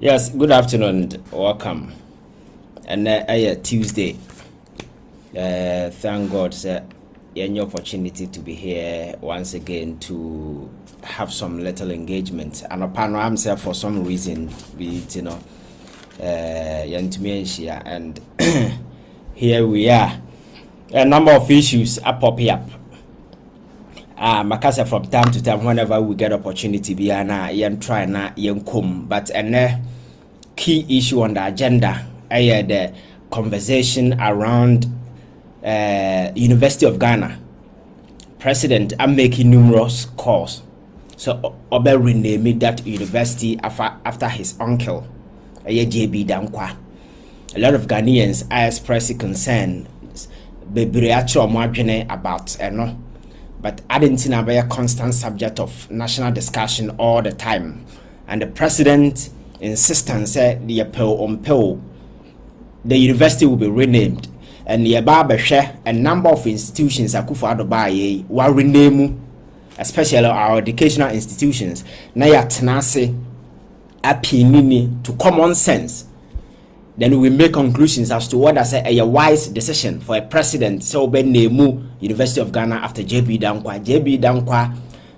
Yes, good afternoon. Welcome. And Tuesday. Thank God sir, any opportunity to be here once again to have some little engagement. And upon himself for some reason, be it, and here we are. A number of issues are popping up. Makasa from time to time, whenever we get opportunity, be try na come. But key issue on the agenda, the conversation around University of Ghana. President, I'm making numerous calls. So Obe renamed that university after his uncle, JB Dankwa. A lot of Ghanaians are expressing concern about but I didn't see a constant subject of national discussion all the time. And the president insistence said the university will be renamed. And the share a number of institutions Akuffo Addo were renamed, especially our educational institutions. Na ya tenase apinini to common sense. Then we make conclusions as to what I say a wise decision for a president. So Ben Nemu University of Ghana after JB Dankwa. JB Dankwa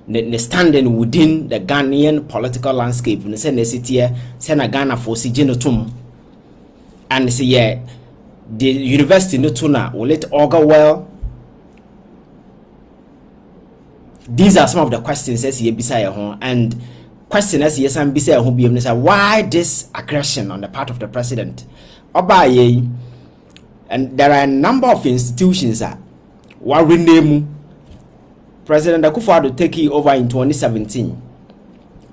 the standing within the Ghanaian political landscape. We say Nesitiye sena Ghana for Sijinotum. And say yeah, the university no tuna will it augur well. These are some of the questions as ye beside home and question as yes and beside who be why this aggression on the part of the president. Obaye, and there are a number of institutions that were renamed. President Akuffo Addo take it over in 2017.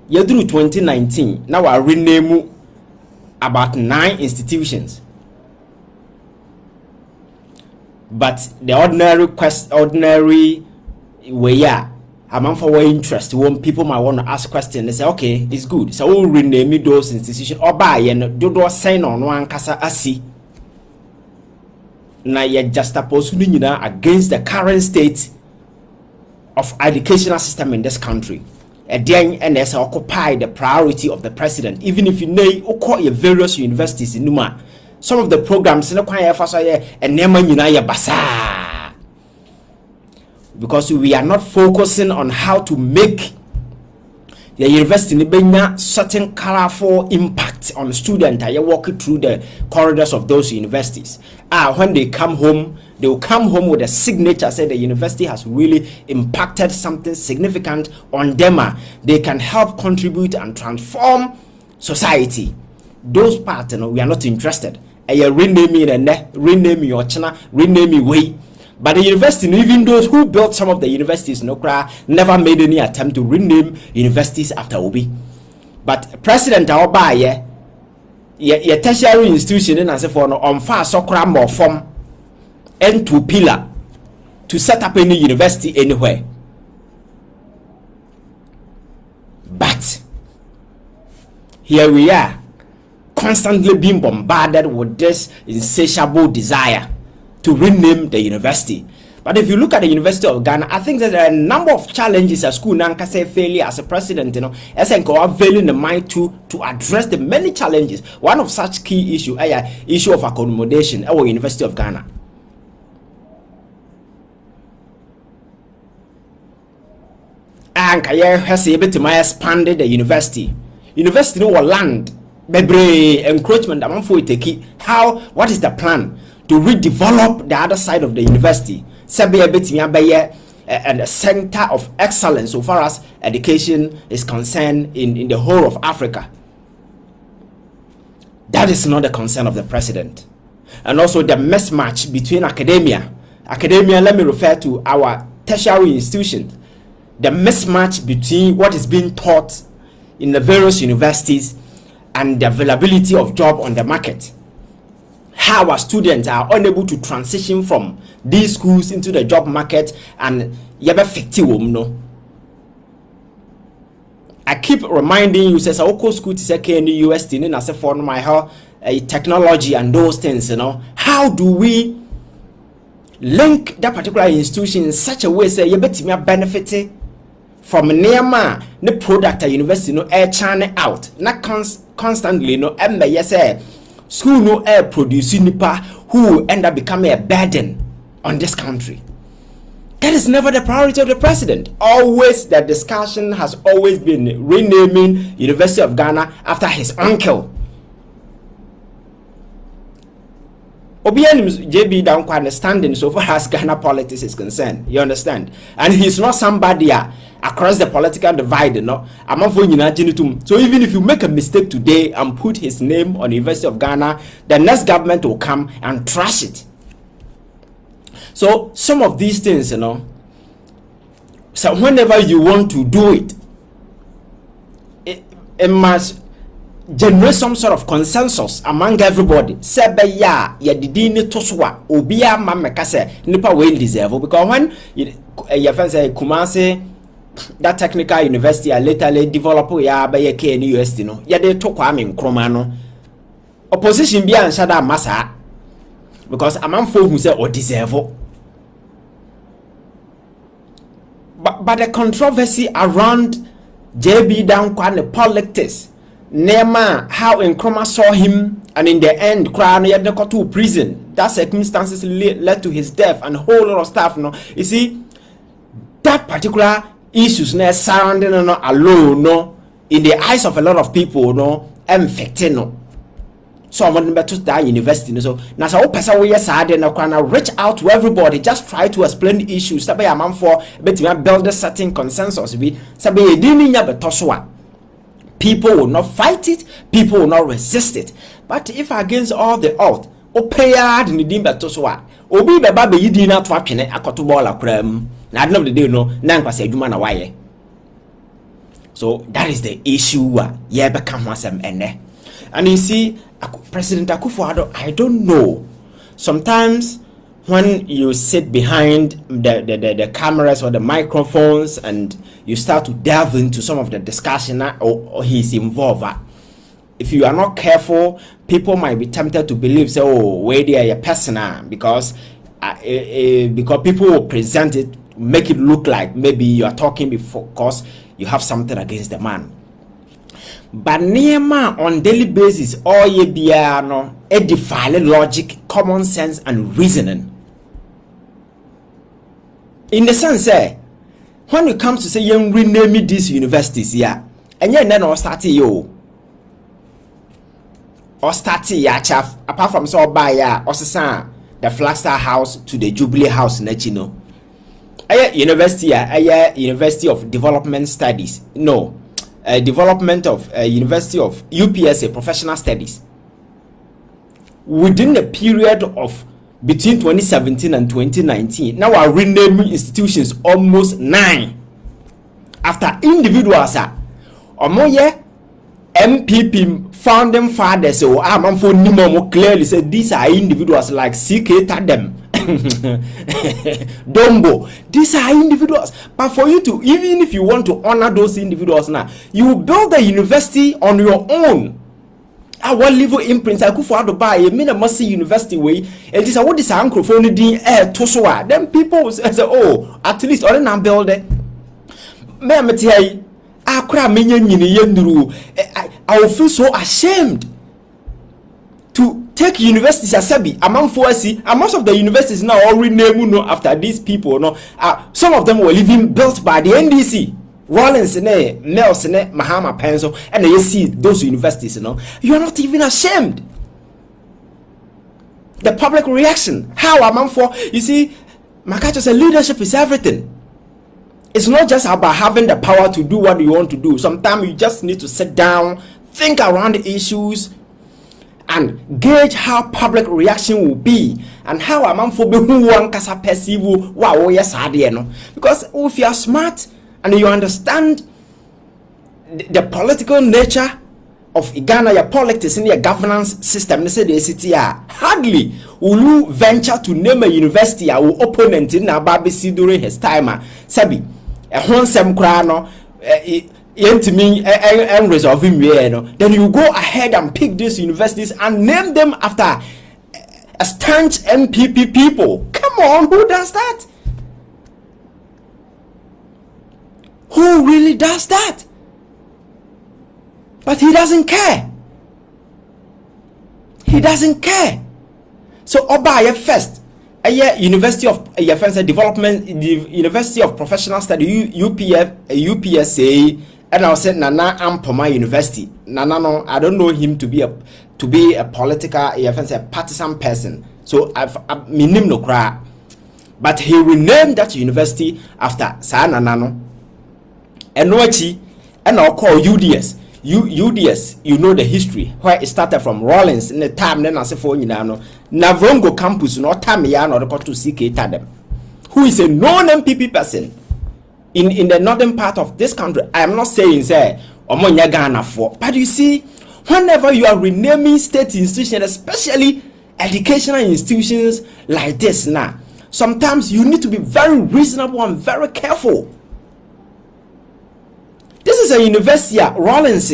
Year through 2019, now I rename about 9 institutions. But the ordinary way, among for interest, when people might want to ask questions, they say, okay, it's good. So we'll rename those institutions or buy and do sign on one kasa asi. Na ye just opposed against the current state of educational system in this country. And as occupy the priority of the president, even if you know your various universities in Numa, some of the programs in the choir and Neman Unaya Basa. Because we are not focusing on how to make the university in certain colorful impact on students that are walking through the corridors of those universities. When they come home, they will come home with a signature saying the university has really impacted something significant on them. They can help contribute and transform society. Those parts, we are not interested. Rename me and rename your channel, rename me way. But the university, even those who built some of the universities, never made any attempt to rename universities after Obi. But President Aoba, ye tertiary institution and as for on far soccer more form and to pillar to set up any university anywhere. But here we are, constantly being bombarded with this insatiable desire to rename the university. But if you look at the University of Ghana, I think that there are a number of challenges a school nanka say failure as a president, as are veiling the mind to address the many challenges. One of such key issue of accommodation at our University of Ghana. And Kaya has able to expanded the university. University no land, bebre encroachment among for it. How? What is the plan to redevelop the other side of the university? And a center of excellence so far as education is concerned in the whole of Africa. That is not the concern of the president. And also the mismatch between academia. Academia, let me refer to our tertiary institutions. The mismatch between what is being taught in the various universities and the availability of job on the market. How our students are unable to transition from these schools into the job market and I keep reminding you, says Oko school to say in the US in as a form my technology and those things, How do we link that particular institution in such a way say you bet me benefit from near the product at university air channel out, not constantly no yes school no producing nipa who will end up becoming a burden on this country. That is never the priority of the president. Always the discussion has always been renaming University of Ghana after his uncle. Obianim JB don't understand so far as Ghana politics is concerned. You understand? And he's not somebody across the political divide, no. So even if you make a mistake today and put his name on the University of Ghana, the next government will come and trash it. So some of these things, you know, so whenever you want to do it, it must generate some sort of consensus among everybody. Sebe ya didini toswa obia mameka se nipa we deserve, because when your friend say Kumasi that technical university later develop ya be ye KNU university no ya de to Kwame Nkrumah no opposition bia nshada masa, because amanfo who say o deserve. But the controversy around JB Dankwa politics, Nema, how Nkrumah saw him, and in the end, Crown had to go to prison. That circumstances led to his death, and a whole lot of stuff. No, you see, that particular issues surrounding alone, no, in the eyes of a lot of people, no, affecting no. So I want to that university. So now, so person we sad and I reach out to everybody, just try to explain the issues. Sabi a man for but build a certain consensus. Be sabi edini nya betoswa. People will not fight it, people will not resist it. But if against all the odds, opeya ni dim betoswa. Obi beba be yidi na to apene akoto ball akram. Na at the end of the day no, na nkwase adwuma na waye. So that is the issue. Yeah, become wasem ene. And you see, President Akuffo Addo, I don't know. Sometimes when you sit behind the cameras or the microphones and you start to delve into some of the discussion or he's involved, if you are not careful, people might be tempted to believe, say, oh, where they are a person, because people will present it, make it look like maybe you are talking because you have something against the man. But Nema on daily basis, all ye be no edify logic, common sense, and reasoning. In the sense, when it comes to say you rename these universities, yeah, and yet then or start you or start ya chaff apart from so by ya or the Flagstaff House to the Jubilee House, Nechino. University of Development Studies, no. Development of University of UPSA Professional Studies. Within a period of between 2017 and 2019, now are renaming institutions almost 9 after individuals are omoye MPP founding fathers or for Nimo clearly said these are individuals like CK Tadem. Dombo, these are individuals, but for you to, even if you want to honor those individuals now, you build the university on your own. Our level imprint Akuffo Addo buy a Minamasi University way, and this is what this microphone din Toswa. Then people say, oh, at least or then build it. I will feel so ashamed to take universities as Sabi among Fuasi, and most of the universities now all renamed after these people. No, some of them were even built by the NDC, Rollins, Mills, Mahama Pencil, and you see those universities. You are not even ashamed. The public reaction, how among for you see, Makacho said leadership is everything. It's not just about having the power to do what you want to do. Sometimes you just need to sit down, think around the issues, and gauge how public reaction will be and how a man for who one can perceive wow yes no. Because if you are smart and you understand the political nature of Ghana, your politics in your governance system, they say the city hardly will you venture to name a university or opponent in a babisi during his time. Sabi a honsem krano and resolving then you go ahead and pick these universities and name them after a stanch MPP people. Come on, who does that? Who really does that? But he doesn't care. He doesn't care. So Oba first, University of Development, University of Professional Study, UPSA, and I said Nana Ampoma University. Nana, no, I don't know him to be a political, a partisan person. So I've minim no cry. But he renamed that university after Sana Nano. And Nochi, and I'll call UDS. UDS, you know the history, where it started from Rawlins in the time then I say for Navrongo campus, not Tamian or the to CK Tadem, who is a known MPP person in the northern part of this country. I am not saying say Omonya Ghana for, but you see, whenever you are renaming state institutions, especially educational institutions like this now, sometimes you need to be very reasonable and very careful. This is a university at Rawlins.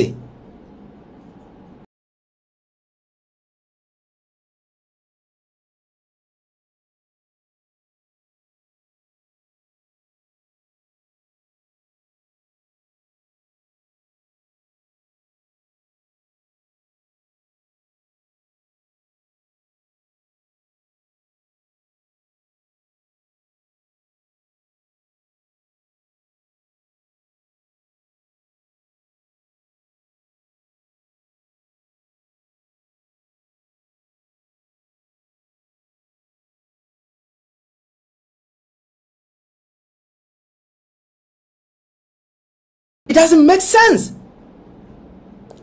It doesn't make sense.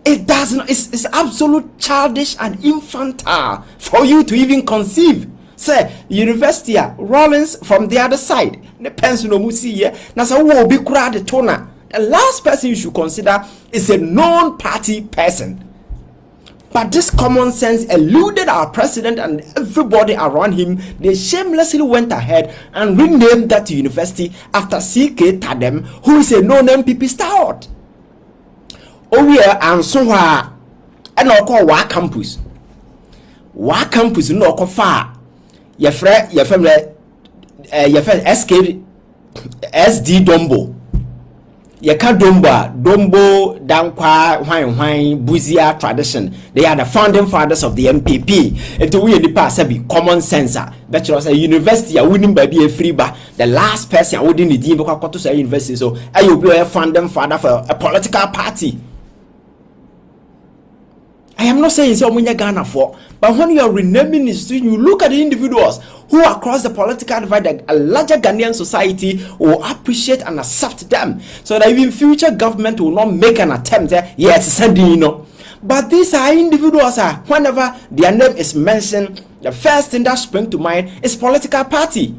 It doesn't. It's absolute childish and infantile for you to even conceive. Say university Rawlins from the other side. The pencil no musi here. Now so will be crowd toner. The last person you should consider is a non-party person. But this common sense eluded our president and everybody around him. They shamelessly went ahead and renamed that university after CK Tadem, who is a known MPP stalwart. Oh yeah, and so and I'll call Wa campus. Wa campus no call far. Your friend SK SD Dombo. Yeka Dombo, Dankwa, Wine, Buzia tradition. They are the founding fathers of the MPP. And to we in the past, be common sense. That was a university, I wouldn't be a free bar. The last person I wouldn't need to say university. So I will be a founding father for a political party. I am not saying so many Ghana for, but when you are renaming institutions, you look at the individuals who across the political divide, a larger Ghanaian society will appreciate and accept them, so that even future government will not make an attempt. Yes, sending but these are individuals. Whenever their name is mentioned, the first thing that springs to mind is political party,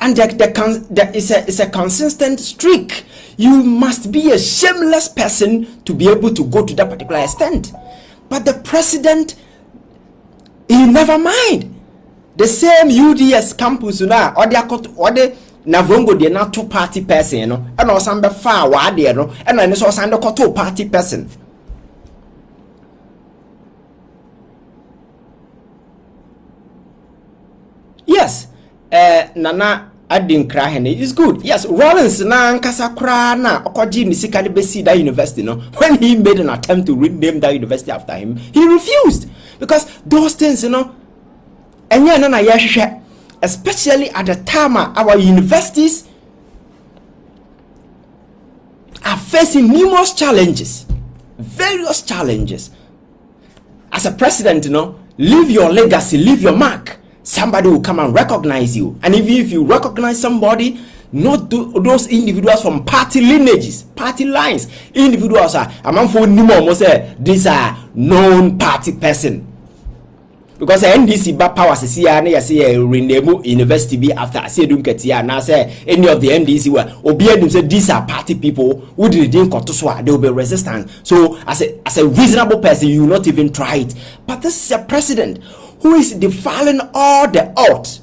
and there is a consistent streak. You must be a shameless person to be able to go to that particular extent. But the president, he never mind. The same UDS campus now, or the Navrongo, they are not two-party person, you know, and also some far wide there, no, and then also some two-party person. Yes, Nana. I didn't cry. It's good. Yes, Rawlins na nkasa kra na okoji ni sika besi that university no. When he made an attempt to rename that university after him, he refused, because those things, you know, enya na yehwe, especially at the time our universities are facing numerous challenges, various challenges. As a president, you know, leave your legacy, leave your mark. Somebody will come and recognize you. And even if you recognize somebody, not those individuals from party lineages, party lines, individuals are among for Nimo say these are known party person. Because NDC back power see rename university be after I say don't get here now say any of the NDC were obedient say these are party people who didn't cut to they will be resistant. So as a reasonable person, you will not even try it. But this is a president who is defiling all the odds,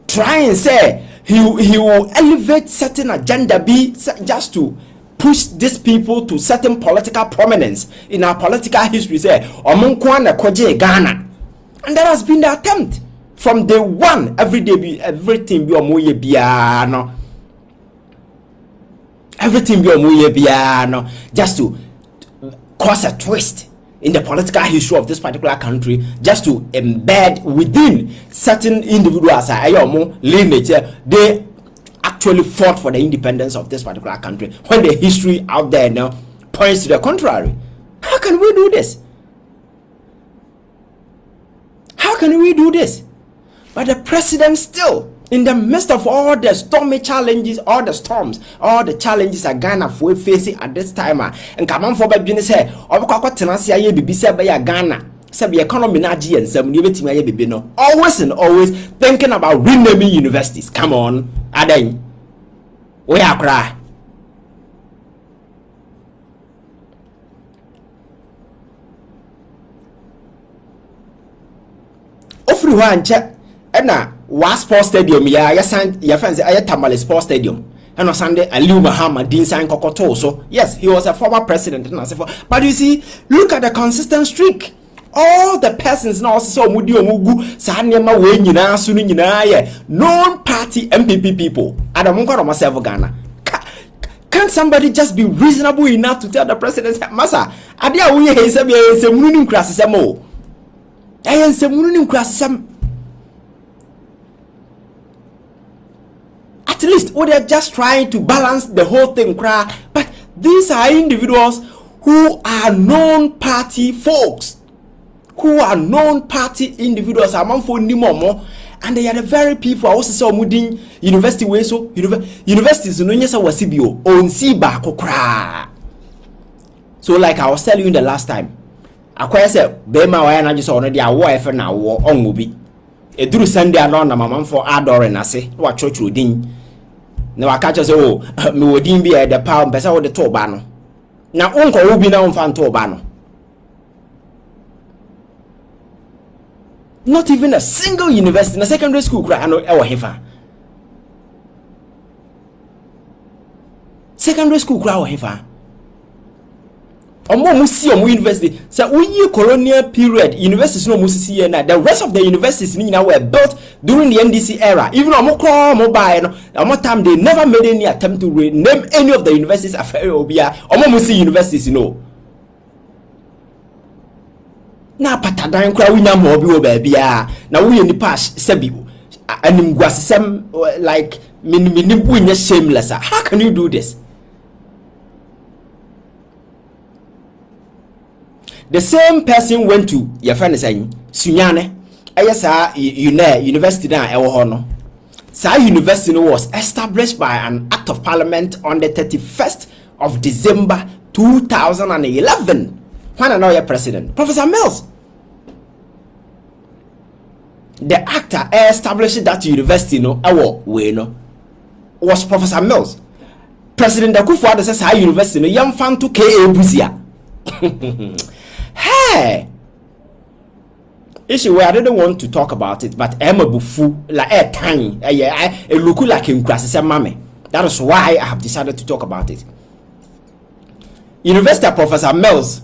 try and say he will elevate certain agenda be just to push these people to certain political prominence in our political history. Say Omunkwana Koje Ghana, and that has been the attempt from day one. Every day, everything be omoye biano, everything be omoye biano, just to cause a twist. in the political history of this particular country, just to embed within certain individuals lineage, they actually fought for the independence of this particular country, when the history out there now points to the contrary. How can we do this? How can we do this? But the president still, in the midst of all the stormy challenges, all the storms, all the challenges that Ghana for facing at this time, and come on for baby say, Ghana, the economy naji and some new always and always thinking about renaming universities. Come on, Aden, we are cry. Ofri one check, and was sports stadium ya signed your friends Tamale Sports Stadium and on Sunday Aliu Muhammad Dean signed Kokoto. So yes, he was a former president, but you see, look at the consistent streak. All the persons now so Mudio Mugu Sanyama Wenina Sunina non-party MPP people Adamunka myself Ghana. Can't somebody just be reasonable enough to tell the president, Massa, Adia we have some running classes some more. I have some running classes some. At least, or they're just trying to balance the whole thing, but these are individuals who are non-party folks, who are non-party individuals among for Nimomo, and they are the very people I also saw Mudin University way so universities no nyesa wasibio on siba kokra. So like I was telling you the last time, I said Bema wa na just already a war efe na war on mubi. Eduru Sunday alone na mama for Addo na se wa church odin. Na wakacha say oh me wodin bi e the power pesa wo de to ba no. Na onko wo bi na onfa to ba no. Not even a single university na secondary school kra no e wo hefa. Secondary school kra wo hefa. Omo musi omo university say we colonial period universities no musi here na the rest of the universities ni were built during the NDC era. Even omo kro omo buy no omo time they never made any attempt to name any of the universities after obia omo musi universities no. Na patadan kra winya mo obi oba bia na we ni pass sebi anim gwasesem like minim winya shameless. How can you do this? The same person went to your friend saying Sunyane ayesa university na ewo ho no. Sa university was established by an act of parliament on the 31st of December 2011. When now your president Professor Mills. The actor established that university no ewo we no was Professor Mills. President Akuffo Addo says sa university no yam fan to Ka Busia. Hey, issue where I didn't want to talk about it, but I'm a bufu like a tiny, I look like him classes and mammy. That is why I have decided to talk about it. University Professor Mills,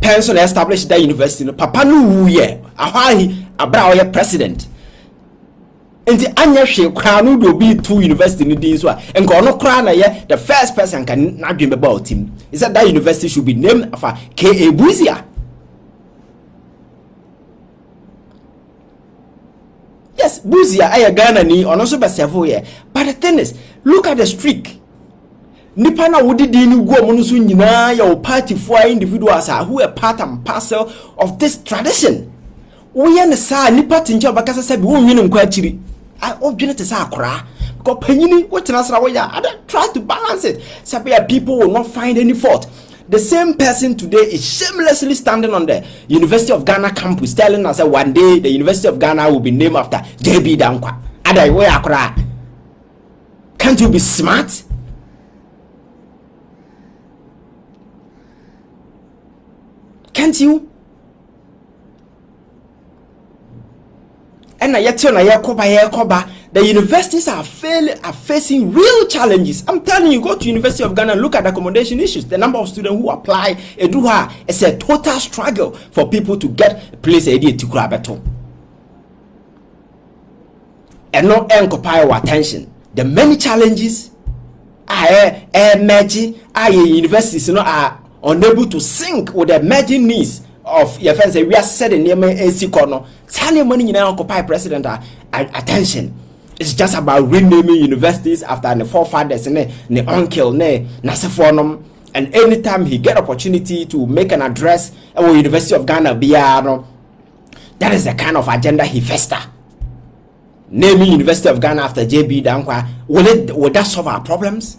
person established that university. Papa no ye, a brow president. And the annual crown will be two university in this one, and go crown the first person can not dream about him. Is that university should be named after Ka Busia. Yes, Busia, I Ghana ni on also by several years. But the thing is, look at the streak. Nipana wudi dinu go monusu nyina your party for individuals who are part and parcel of this tradition. We understand nipa tinja bakasa sabi wo nwini nkwa chiri. I object is akra. Because penini what I don't try to balance it. Sabia people will not find any fault. The same person today is shamelessly standing on the University of Ghana campus telling us that one day the University of Ghana will be named after JB Dankwa. Adai we akra. Can't you be smart? Can't you? And the universities are facing real challenges. I'm telling you, go to University of Ghana and look at the accommodation issues. The number of students who apply it's a total struggle for people to get a place to grab. And not occupy our attention. The many challenges are emerging. Universities are unable to sync with the emerging needs of your friends. We are said in the AC corner. Tell money in occupy president attention. It's just about renaming universities after the forefathers and the uncle, Nasefonum. And anytime he get opportunity to make an address at the University of Ghana, that is the kind of agenda he fester. Naming University of Ghana after JB Dankwa, will that solve our problems?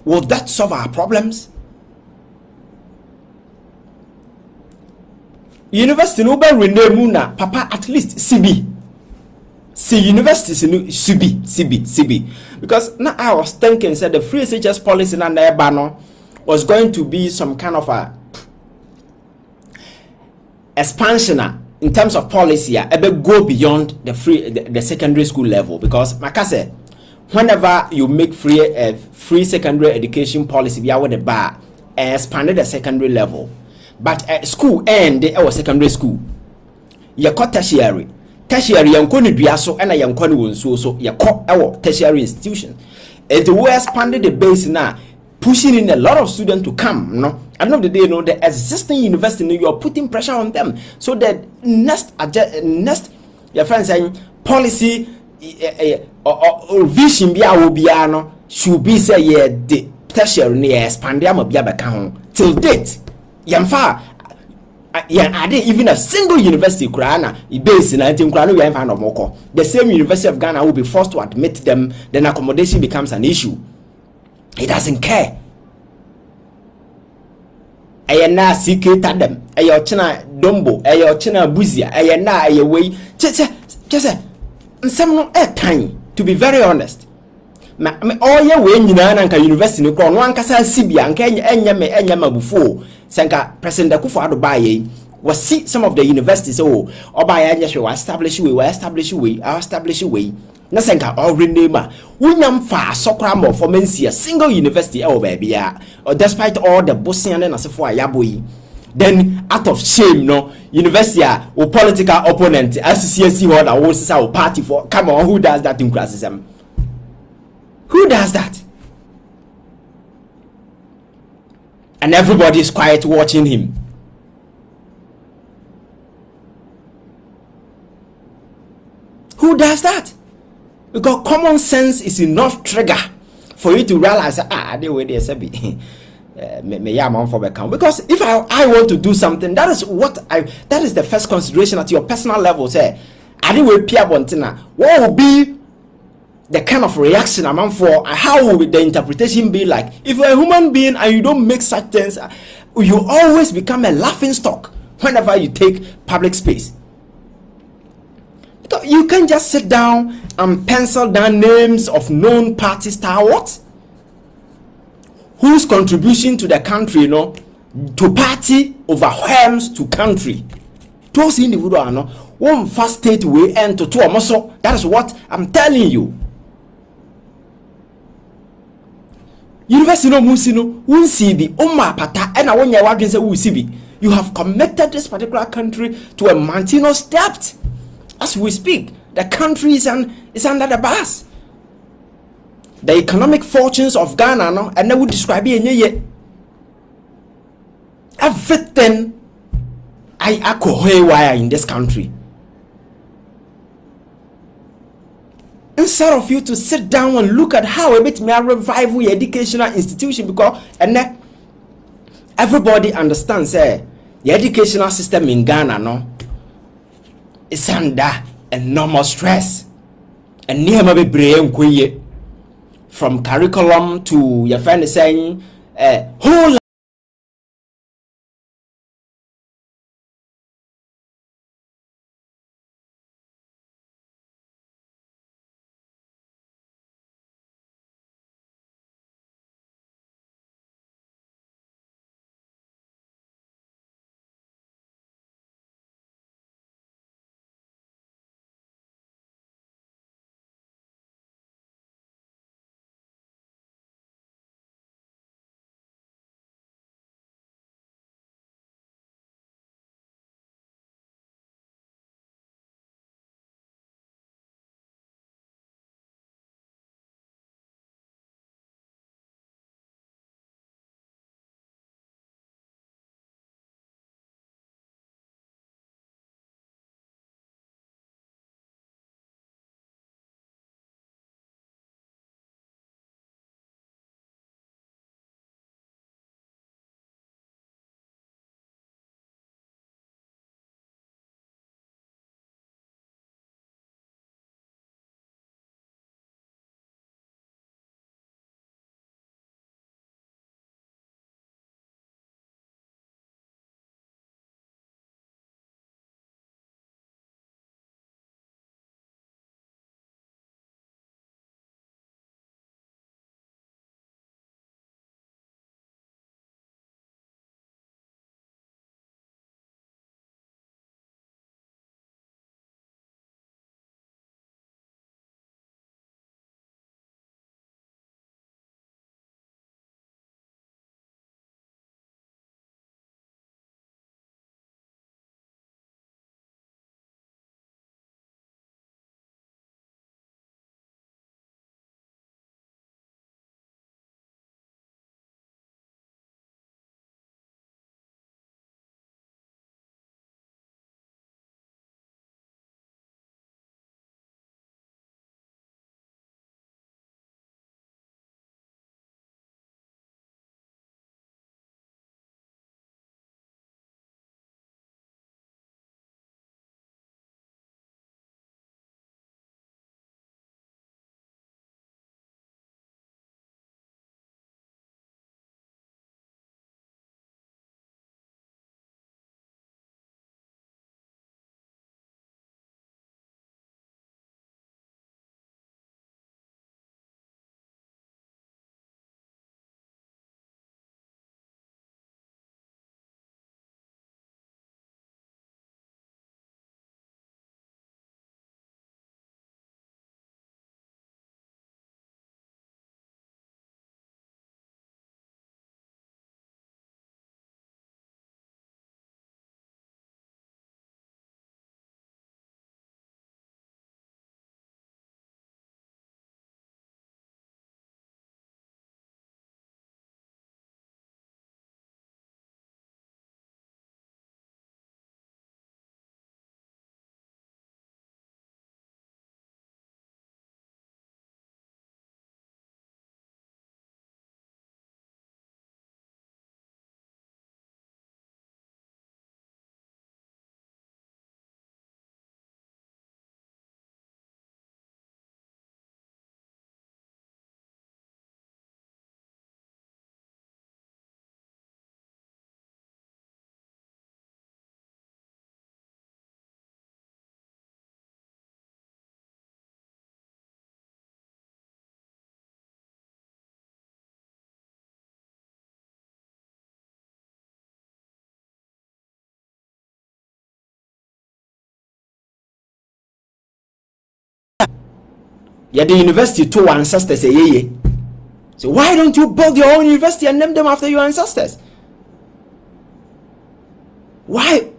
Will that solve our problems? University no be rename na papa at least CB. See universities in CB. Because now I was thinking said the free SHS policy and the banner was going to be some kind of a expansion in terms of policy, go beyond the secondary school level. Because like I said, whenever you make free secondary education policy, we are with the bar expanded the secondary level. But school and our secondary school, you got tertiary yankoni duaso and a yankoni wonso so you call our tertiary institution. It will expanded the base now, pushing in a lot of students to come. No, at the end of the day, the existing university, you are putting pressure on them. So that next your friend saying policy or vision will be should be say the tertiary expand till date. Yamfa I didn't even a single university Kurana based in Kurana. The same University of Ghana will be forced to admit them, then accommodation becomes an issue. He doesn't care. Ayana CK Tadem, Ayochina Dombo, Ayochina Buzia, Ayana Ayaway, just some time, to be very honest. All your way in University, one Casa Sibia, and Enyama before. Senka President Akuffo Addo was see some of the universities or by establish we na senka all rename wunyam fa sokramo for mensi a single university baby or despite all the Bosnian and asefo ayaboyi. Then out of shame no university or political opponent SCCC or that was our party for come on, who does that in classism? Who does that? And everybody is quiet watching him. Who does that? Because common sense is enough trigger for you to realize they way they say because if I want to do something, that is the first consideration at your personal level. Say I didn't wait Pierre Bontina. What will be the kind of reaction among for how will the interpretation be like? If you're a human being and you don't make such things, you always become a laughing stock whenever you take public space. You can't just sit down and pencil down names of known party stalwarts whose contribution to the country, to party overwhelms to country. Those individuals one first state way and to two muscle. That is what I'm telling you. University no musino unsibi umma pata and when you want to say usibi, you have committed this particular country to a mountainous debt. As we speak, the country is under the bus. The economic fortunes of Ghana and they would describe it everything I wire in this country. Instead of you to sit down and look at how a bit may revive your educational institution, because and everybody understands the educational system in Ghana is under enormous stress. And near my brain from curriculum to your friend is saying whole Yeah, the university to ancestors say yeah. So why don't you build your own university and name them after your ancestors? Why?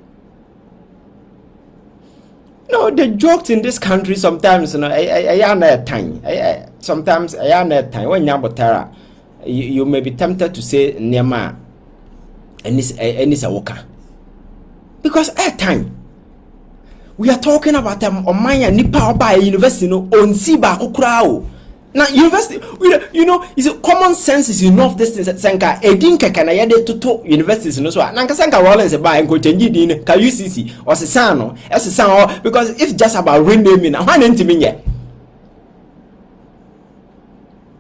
No, the jokes in this country sometimes, you know, I am not time. Sometimes I am not time. When you may be tempted to say Nema and it's a worker. Because at time we are talking about them on my nipa by university no on Siba Ukrao. Now university, you know, is common sense is enough. This thing sanka edinka kana yade to universities no so. Nanka sanka Rollins buy and go change din ka UCC or sesano SSano because it's just about renaming. One intimi ye.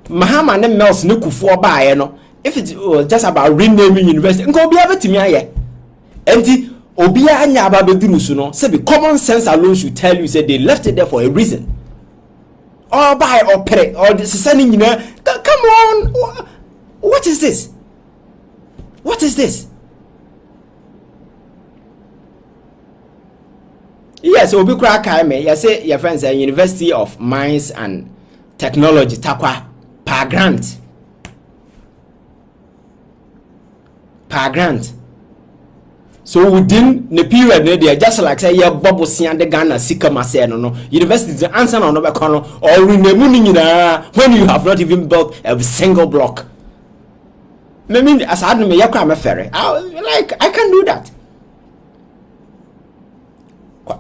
Mahama and Mels no kufu buy no. If it's just about renaming university, go be able to me ye. Enti Obia anya ababeduru so no. Say the common sense alone should tell you say they left it there for a reason. Or buy or pay or this is sending, you know. Come on, what is this? What is this? Yes, Obi Kraka me. You say your friends at University of Mines and Technology, Takwa, per grant. Per grant. So within the period, they are just like say, yeah, Bobo Sian de Ghana, Sika Maseno, no, university answer on the corner or renaming when you have not even built a single block. I mean, as I me yakra ferry, I can do that.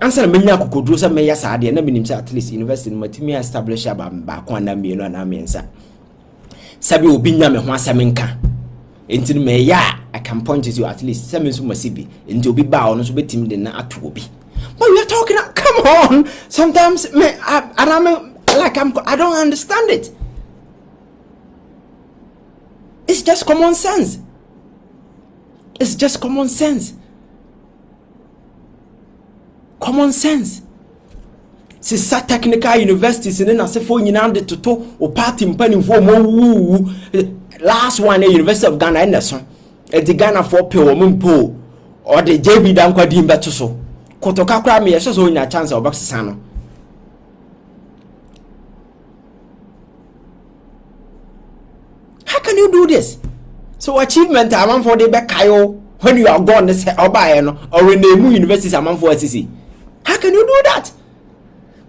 Answer me nyaku could do some meya sadi and I at least university in Matimia establish back one and me and Amensa. Sabi Ubinya me Wasaminka. Into me, yeah, I can point to you at least. Some masibi into be bound to be timid and not to be. But we are talking. Come on. Sometimes me, I don't understand it. It's just common sense. It's just common sense. Common sense. Sisa technical universities in as if you know the toto or party impany for more. Last one, the University of Ghana, Anderson, at the Ghana for Pio Mumpo, or the JB Dankwa Dimba to so. Kotokakra me, so in a chance of Baxano. How can you do this? So, achievement, I'm on for the Bekayo when you are gone, this or by or in the Mu University, I'm on for SCC. How can you do that?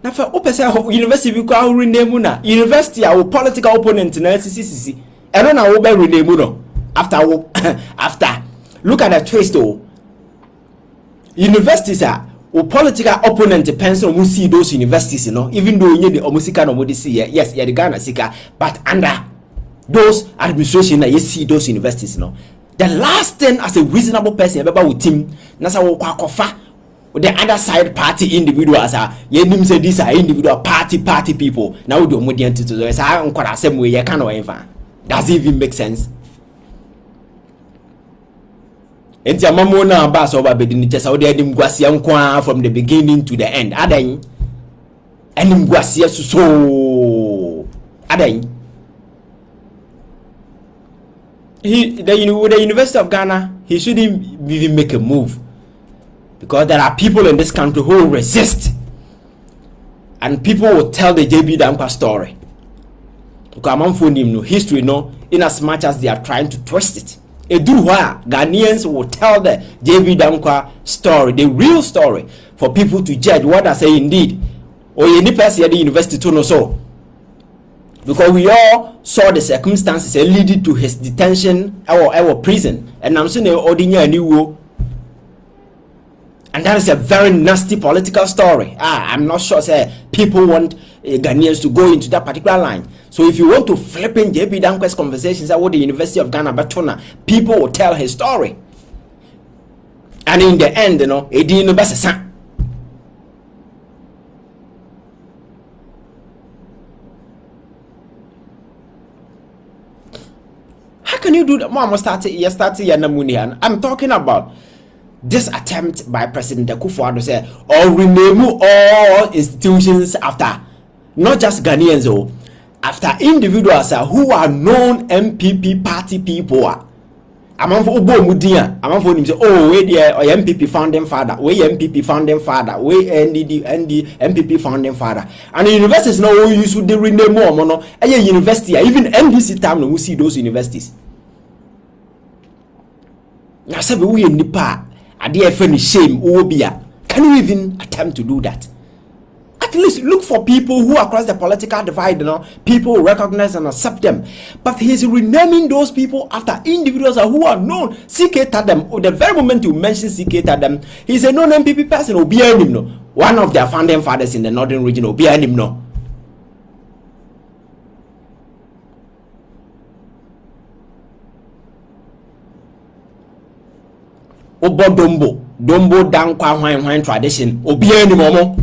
Now, for Opesa University, we call Renamuna, University, our political opponent in SCC. And then I will be renewed after look at the twist though. Universities are political opponent depends on who see those universities, you know, even though you need the Omusika no modi see yes, you're the Ghana Sika, but under those administration that you see those universities, you know. The last thing as a reasonable person ever with him, Nasa Wakofa with the other side party individuals are you say these are individual party people. Now we do modian to the same way you can't. Does it even make sense? Enti amamo na bass over bedini chesa odi edim guasia nkwa from the beginning to the end. Adan enim guasia so adan the University of Ghana, he shouldn't even make a move because there are people in this country who resist and people will tell the JB Dankwa story. Because I'm for him no history no in as much as they are trying to twist it. Ghanaians will tell the JB Dankwa story, the real story, for people to judge what I say indeed. Or any person at the university to know so. Because we all saw the circumstances leading to his detention or prison. And I'm saying ordinary new. And that is a very nasty political story. I'm not sure say people want Ghanaians to go into that particular line. So if you want to flip in JB Dankwa's conversations about the University of Ghana, Batona, people will tell his story. And in the end, you know, it didn't know best. How can you do that? Mama started I'm talking about this attempt by President Akuffo Addo say or rename all institutions after not just Ghanaians after individuals who are known MPP party people amanfo obo mudin a amanfo nim say oh we there or MPP founding father, we MPP founding father, we ND MPP founding father. And the universities now we use to rename more no university, even NDC time no we see those universities. Na sabe we nipa ade e fa ni shame obia. Can you even attempt to do that? At least look for people who are across the political divide, you know, people who recognize and accept them. But he's renaming those people after individuals who are known. CK Tadem, the very moment you mention CK Tadem, he's a known MPP person, no. One of their founding fathers in the northern region, no. Obo Dombo Dankwa Hwan tradition, momo.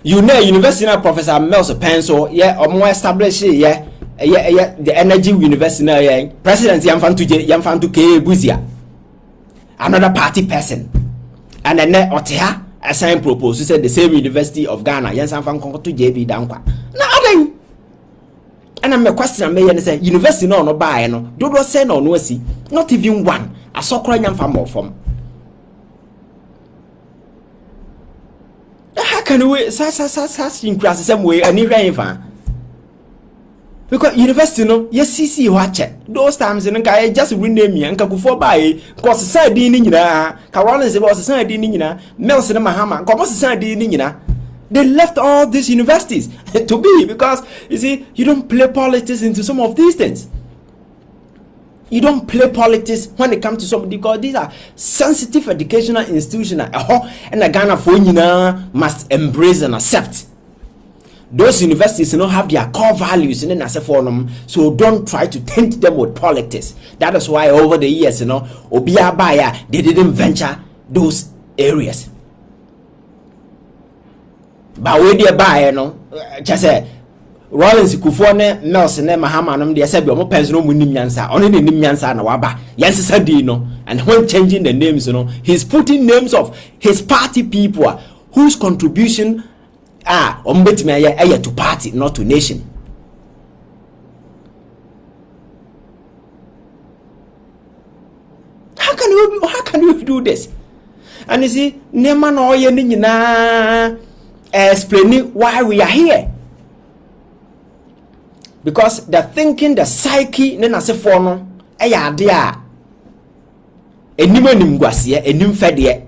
You know, University now, Professor Mel's pencil, yeah, or more established, yeah, the energy university now, yeah, President Yamfantu K. Buzia, another party person, and then Otea, a sign proposed, said the same University of Ghana, Yansan Kongo to JB Dankwa. Nothing. And I'm a question, may and say, University no buy, no, do not say no, see, not even one, I saw crying from more from. How can we such in class the same way and even because university no yes CC watch it those times in I just rename me and Akuffo by because society in Kawan is about society in Melson Mahama because society in they left all these universities to be because you see you don't play politics into some of these things. You don't play politics when it comes to somebody because these are sensitive educational institutions and the Ghana for must embrace and accept. Those universities don't have their core values in the forum, so don't try to taint them with politics. That is why over the years, Obia Baya, they didn't venture those areas. But when they buy, just say Rollins Kufone, Nelson, Mahamanum, they said, "Your pens no munyansa, only the Nimyansa and Waba, Yansadino." And when changing the names, he's putting names of his party people whose contribution are to party, not to nation. How can you do this? And you see, Neman Oyenina explaining why we are here. Because the thinking, the psyche, nena se forno, eya dia. Enimo nimguasie, enim fedie.